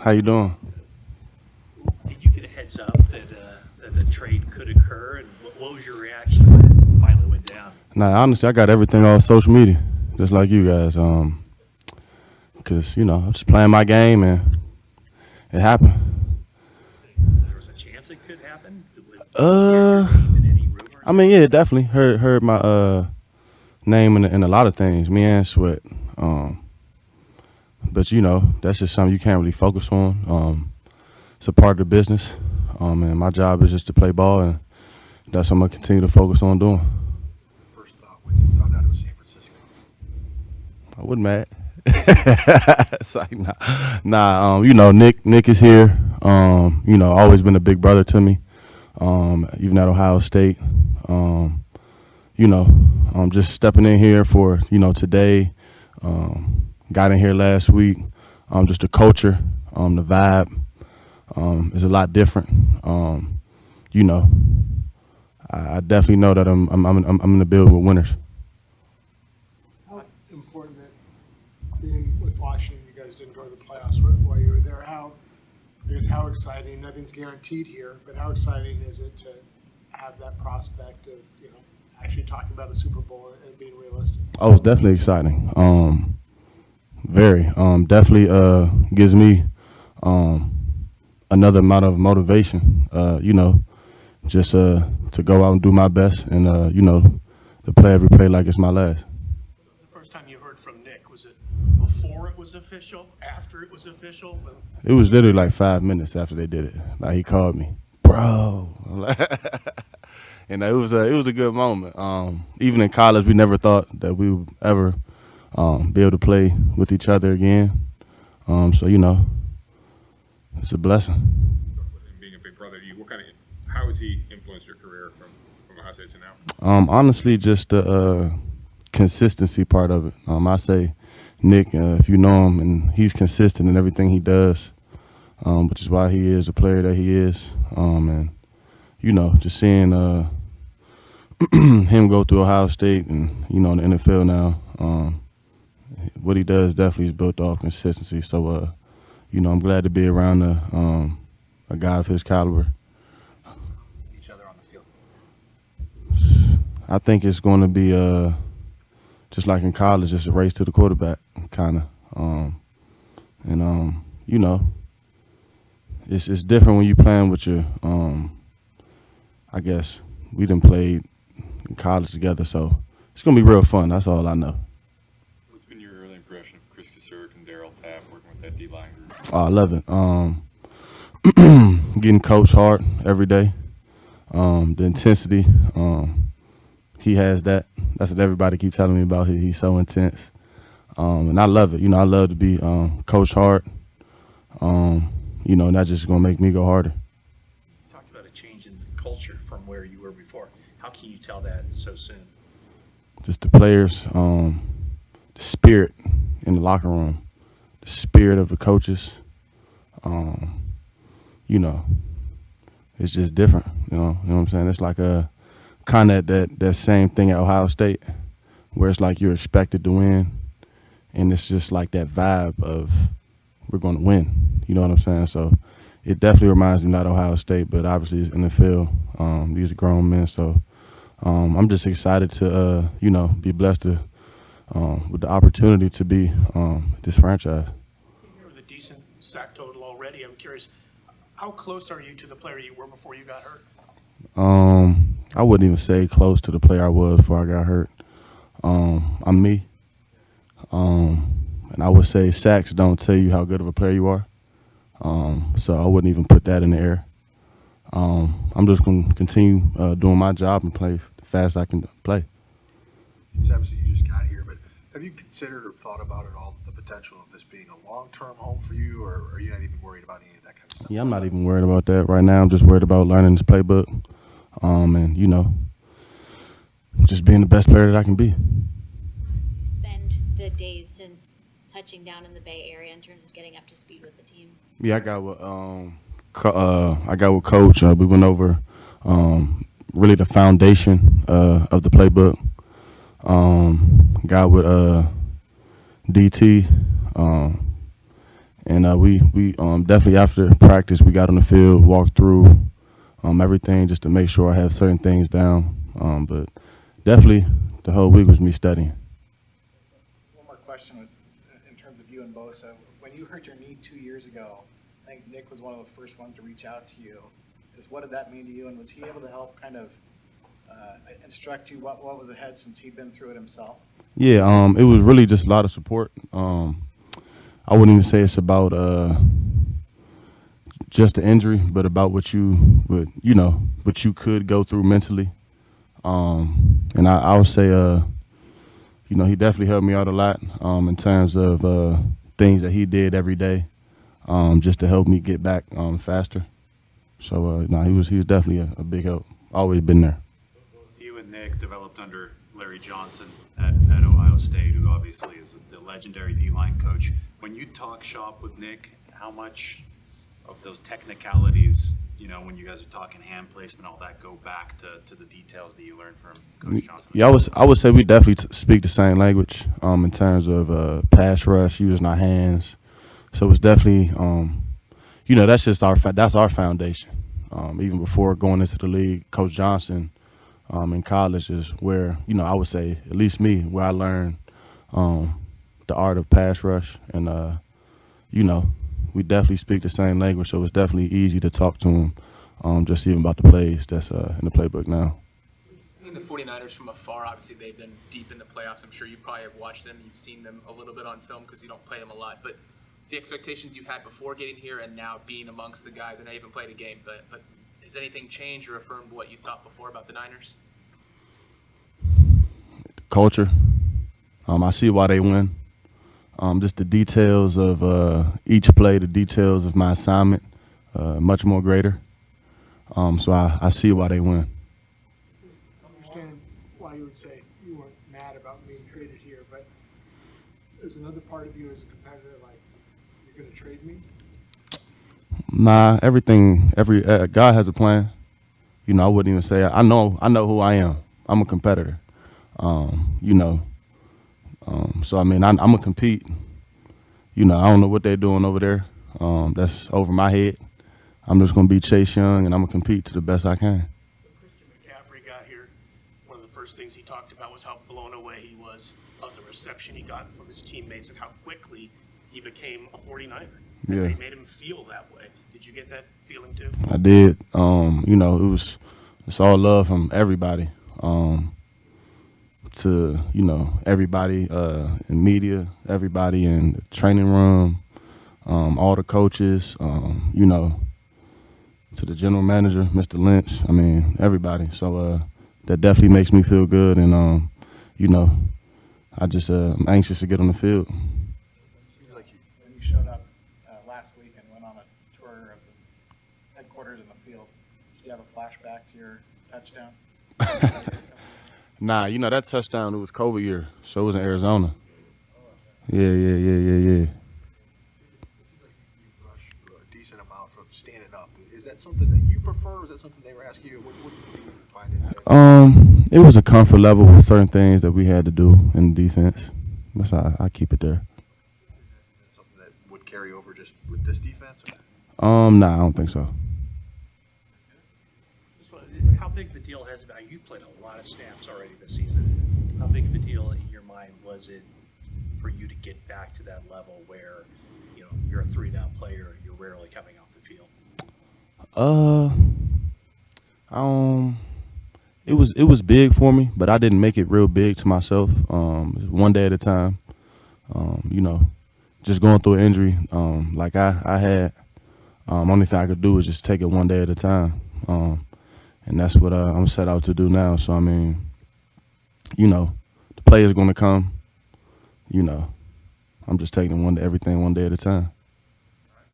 How you doing? Did you get a heads up that the trade could occur, and what was your reaction when it finally went down? Nah, honestly, I got everything on social media, just like you guys. Cause I'm just playing my game and it happened. There was a chance it could happen. Did you hear your Uh, name in any I rumors? mean, yeah, definitely heard my name in a lot of things. Me and Sweat. But that's just something you can't really focus on. It's a part of the business. And my job is just to play ball, and that's what I'm gonna continue to focus on doing. First thought when you found out it was San Francisco? I wasn't mad. It's like Nick is here. Always been a big brother to me. Even at Ohio State. I'm just stepping in here for today. Got in here last week. Just the culture, the vibe is a lot different. I definitely know that I'm in the build with winners. How important that being with Washington, you guys didn't go to the playoffs while you were there. How exciting? Nothing's guaranteed here, but how exciting is it to have that prospect of actually talking about a Super Bowl and being realistic? Oh, it's definitely exciting. Very. Definitely gives me another amount of motivation. Just to go out and do my best, and to play every play like it's my last. The first time you heard from Nick, was it before it was official, after it was official? It was literally like 5 minutes after they did it. Like, he called me, bro. And it was a good moment. Even in college, we never thought that we would ever be able to play with each other again. So it's a blessing. Being a big brother to you, how has he influenced your career from Ohio State to now? Honestly, just the consistency part of it. I say Nick, if you know him, and he's consistent in everything he does, which is why he is the player that he is. And just seeing him go through Ohio State and in the NFL now, what he does definitely is built off consistency. So I'm glad to be around a guy of his caliber. Each other on the field. I think it's going to be just like in college, just a race to the quarterback, kind of. It's different when you playing with your. I guess we done played in college together, so it's gonna be real fun. That's all I know. What's been your early impression of Chris Kasuric and Darryl Tapp working with that D-line group? Oh, I love it. Getting coached hard every day. The intensity. He has that. That's what everybody keeps telling me about. He's so intense. And I love it. I love to be coached hard. And that's just going to make me go harder. You talked about a change in the culture from where you were before. How can you tell that so soon? Just the players, the spirit in the locker room, the spirit of the coaches. It's just different. You know what I'm saying? It's like a kind of that same thing at Ohio State, where it's like you're expected to win, and it's just like that vibe of we're going to win. You know what I'm saying? So it definitely reminds me not Ohio State, but obviously it's NFL. These are grown men, so I'm just excited to be blessed to with the opportunity to be this franchise. You're with a decent sack total already. I'm curious, how close are you to the player you were before you got hurt? I wouldn't even say close to the player I was before I got hurt. I'm me. And I would say sacks don't tell you how good of a player you are. So I wouldn't even put that in the air. I'm just going to continue doing my job and play the fast I can play. Obviously, you just got here, but have you considered or thought about at all the potential of this being a long-term home for you, or are you not even worried about any of that kind of stuff? Yeah, I'm not even worried about that right now. I'm just worried about learning this playbook, and just being the best player that I can be. Spend the days since touching down in the Bay Area in terms of getting up to speed with the team? Yeah, I got with Coach. We went over really the foundation of the playbook. Got with DT, And we definitely after practice we got on the field, walked through everything just to make sure I have certain things down. But definitely the whole week was me studying. One more question in terms of you and Bosa. When you hurt your knee 2 years ago, I think Nick was one of the first ones to reach out to you. What did that mean to you, and was he able to help kind of instruct you what was ahead since he'd been through it himself? Yeah, it was really just a lot of support. I wouldn't even say it's about just the injury, but about what you could go through mentally. And I would say, he definitely helped me out a lot in terms of things that he did every day, just to help me get back faster. So he was definitely a big help. Always been there. Both you and Nick developed under Larry Johnson at Ohio State, who obviously is the legendary D-line coach. When you talk shop with Nick, how much of those technicalities, when you guys are talking hand placement, all that, go back to the details that you learned from Coach Johnson? Yeah, I would say we definitely speak the same language in terms of pass rush, using our hands. So it's definitely, that's just that's our foundation. Even before going into the league, Coach Johnson in college is where, I would say, at least me, where I learned the art of pass rush. And, we definitely speak the same language, so it's definitely easy to talk to him, just even about the plays that's in the playbook now. Seeing the 49ers from afar, obviously they've been deep in the playoffs. I'm sure you probably have watched them. You've seen them a little bit on film because you don't play them a lot. But the expectations you had before getting here and now being amongst the guys, I know you haven't played a game, but has anything changed or affirmed what you thought before about the Niners? Culture. I see why they win. Just the details of each play, the details of my assignment, much more greater. So I see why they win. I understand why you would say you weren't mad about being traded here, but there's another part of you as a competitor, like, you're going to trade me? Nah, God has a plan. I wouldn't even say I know who I am. I'm a competitor. So I mean, I'm gonna compete. I don't know what they're doing over there. That's over my head. I'm just gonna be Chase Young, and I'm gonna compete to the best I can. When Christian McCaffrey got here, one of the first things he talked about was how blown away he was of the reception he got from his teammates and how quickly he became a 49er. Yeah. They made him feel that way. Did you get that feeling too? I did. It's all love from everybody. To everybody in media, everybody in the training room, all the coaches, to the general manager, Mr. Lynch. I mean, everybody. So that definitely makes me feel good, and I just I'm anxious to get on the field. Seems like when you showed up last week and went on a tour of the headquarters in the field, did you have a flashback to your touchdown? Nah, that touchdown, it was COVID year, so it was in Arizona. Yeah. It seems like you rush a decent amount from standing up. Is that something that you prefer? Is that something they were asking you? What do you find it? It was a comfort level with certain things that we had to do in the defense. That's how I keep it there. Is that something that would carry over just with this defense? Nah, I don't think so. How big of a deal has it been? You played a lot of snaps already this season. How big of a deal in your mind was it for you to get back to that level where, you're a 3-down player, you're rarely coming off the field? It was big for me, but I didn't make it real big to myself. One day at a time. Just going through an injury like I had. Only thing I could do is just take it one day at a time. And that's what I'm set out to do now. So, I mean, the play is going to come. I'm just taking everything one day at a time.